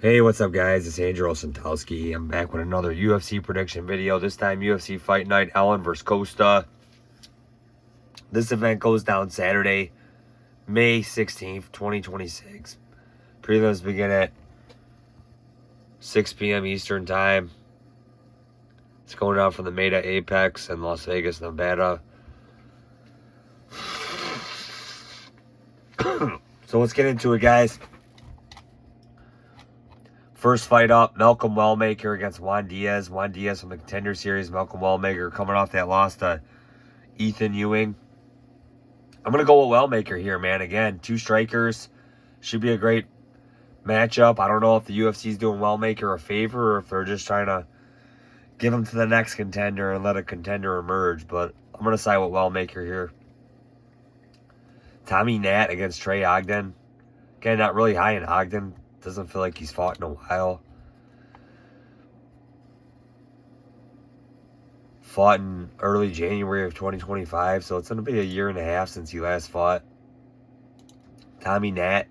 Hey, what's up, guys? It's Andrew Santowski. I'm back with another UFC prediction video. This time, UFC Fight Night, Allen versus Costa. This event goes down Saturday, May 16th, 2026. Prelims begin at 6 p.m. Eastern Time. It's going down from the Meta Apex in Las Vegas, Nevada. So let's get into it, guys. First fight up, Malcolm Wellmaker against Juan Diaz. Juan Diaz from the Contender Series. Malcolm Wellmaker coming off that loss to Ethan Ewing. I'm going to go with Wellmaker here, man. Again, two strikers. Should be a great matchup. I don't know if the UFC is doing Wellmaker a favor or if they're just trying to give him to the next contender and let a contender emerge. But I'm going to side with Wellmaker here. Tommy Nat against Trey Ogden. Again, not really high in Ogden. Doesn't feel like he's fought in a while. Fought in early January of 2025, so it's going to be a year and a half since he last fought. Tommy Nat,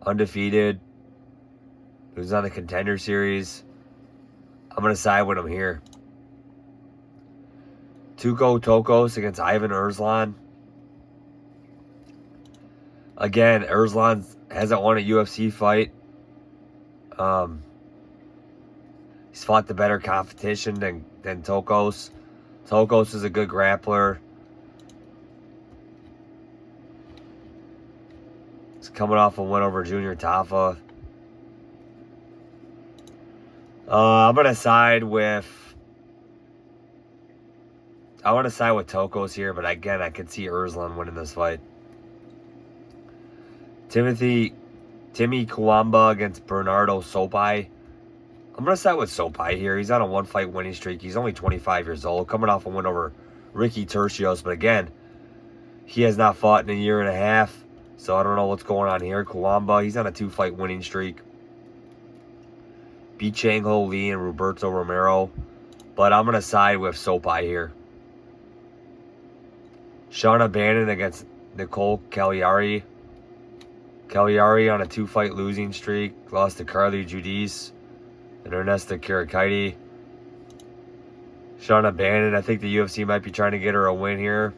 undefeated. He was on the Contender Series. I'm going to side with him here. Tuco Tokos against Ivan Erslan. Again, Erslan hasn't won a UFC fight. He's fought the better competition than Tokos. Tokos is a good grappler. He's coming off a win over Junior Tafa. I'm gonna side with Tokos here, but again, I could see Erslan winning this fight. Timmy Kawamba against Bernardo Sopai. I'm going to side with Sopai here. He's on a one-fight winning streak. He's only 25 years old, coming off a win over Ricky Tercios. But again, he has not fought in a year and a half, so I don't know what's going on here. Kawamba, he's on a two-fight winning streak. Beat Chang Ho Lee and Roberto Romero. But I'm going to side with Sopai here. Shauna Bannon against Nicole Cagliari. Cagliari on a two-fight losing streak. Lost to Carly Judice and Ernesta Kirikaiti. Shauna Bannon, I think the UFC might be trying to get her a win here.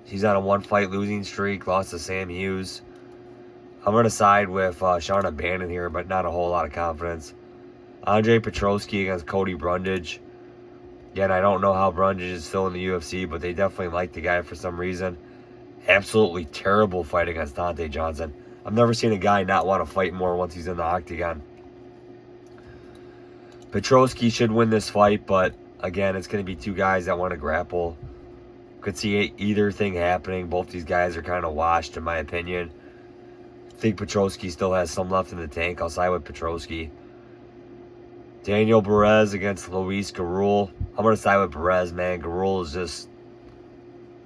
She's on a one-fight losing streak. Lost to Sam Hughes. I'm going to side with Shauna Bannon here, but not a whole lot of confidence. Andre Petroski against Cody Brundage. Again, I don't know how Brundage is still in the UFC, but they definitely like the guy for some reason. Absolutely terrible fight against Dante Johnson. I've never seen a guy not want to fight more once he's in the octagon. Petroski should win this fight, but again, it's going to be two guys that want to grapple. Could see either thing happening. Both these guys are kind of washed, in my opinion. I think Petroski still has some left in the tank. I'll side with Petroski. Daniel Perez against Luis Garul. I'm going to side with Perez, man. Garul is just...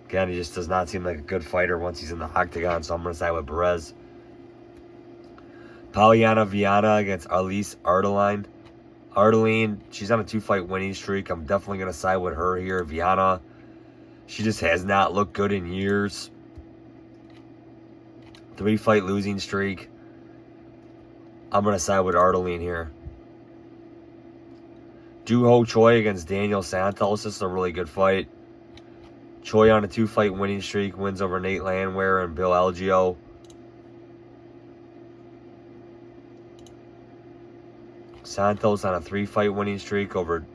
Again, he just does not seem like a good fighter once he's in the octagon, so I'm going to side with Perez. Polyana Viana against Alice Ardeline. Ardeline, she's on a two-fight winning streak. I'm definitely going to side with her here. Viana, she just has not looked good in years. Three-fight losing streak. I'm going to side with Ardeline here. Doo Ho Choi against Daniel Santos. This is a really good fight. Choi on a two-fight winning streak, wins over Nate Landwehr and Bill Algeo. Santos on a three-fight winning streak over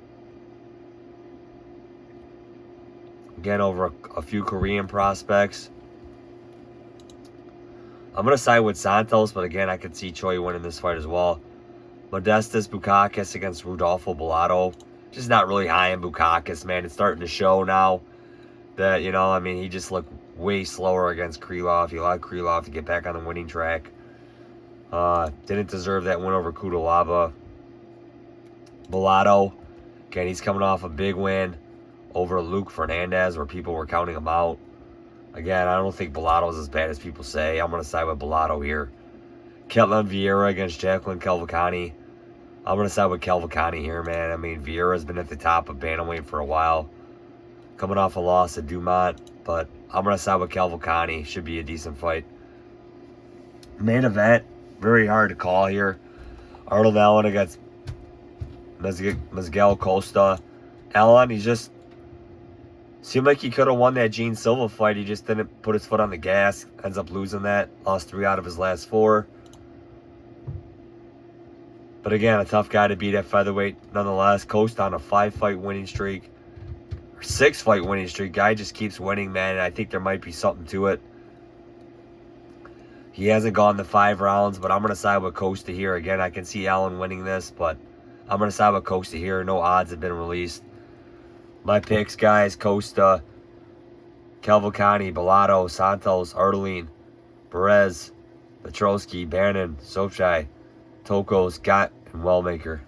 a few Korean prospects. I'm going to side with Santos, but again, I could see Choi winning this fight as well. Modestas Bukakas against Rodolfo Bellato. Just not really high in Bukakas, man. It's starting to show now. That, he just looked way slower against Krylov. He allowed Krylov to get back on the winning track. Didn't deserve that win over Kudalaba. Bellato, again, he's coming off a big win over Luke Fernandez where people were counting him out. Again, I don't think Bellato's as bad as people say. I'm going to side with Bellato here. Ketlin Vieira against Jacqueline Calvacani. I'm going to side with Calvacani here, man. Vieira's been at the top of bantamweight for a while. Coming off a loss at Dumont, but I'm going to side with Calvacani. Should be a decent fight. Main event, Very hard to call here. Arnold Allen against Miguel Costa. Allen, he just seemed like he could have won that Gene Silva fight. He just didn't put his foot on the gas. Ends up losing that. Lost 3 out of his last 4. But again, a tough guy to beat at featherweight. Nonetheless, Costa on a 5-fight winning streak. Or 6-fight winning streak. Guy just keeps winning, man. And I think there might be something to it. He hasn't gone the 5 rounds, but I'm going to side with Costa here. Again, I can see Allen winning this, but I'm going to side with Costa here. No odds have been released. My picks, guys: Costa, Cavalcante, Bellato, Santos, Artelene, Perez, Petrosky, Bannon, Sochai, Toko, Scott, and Wellmaker.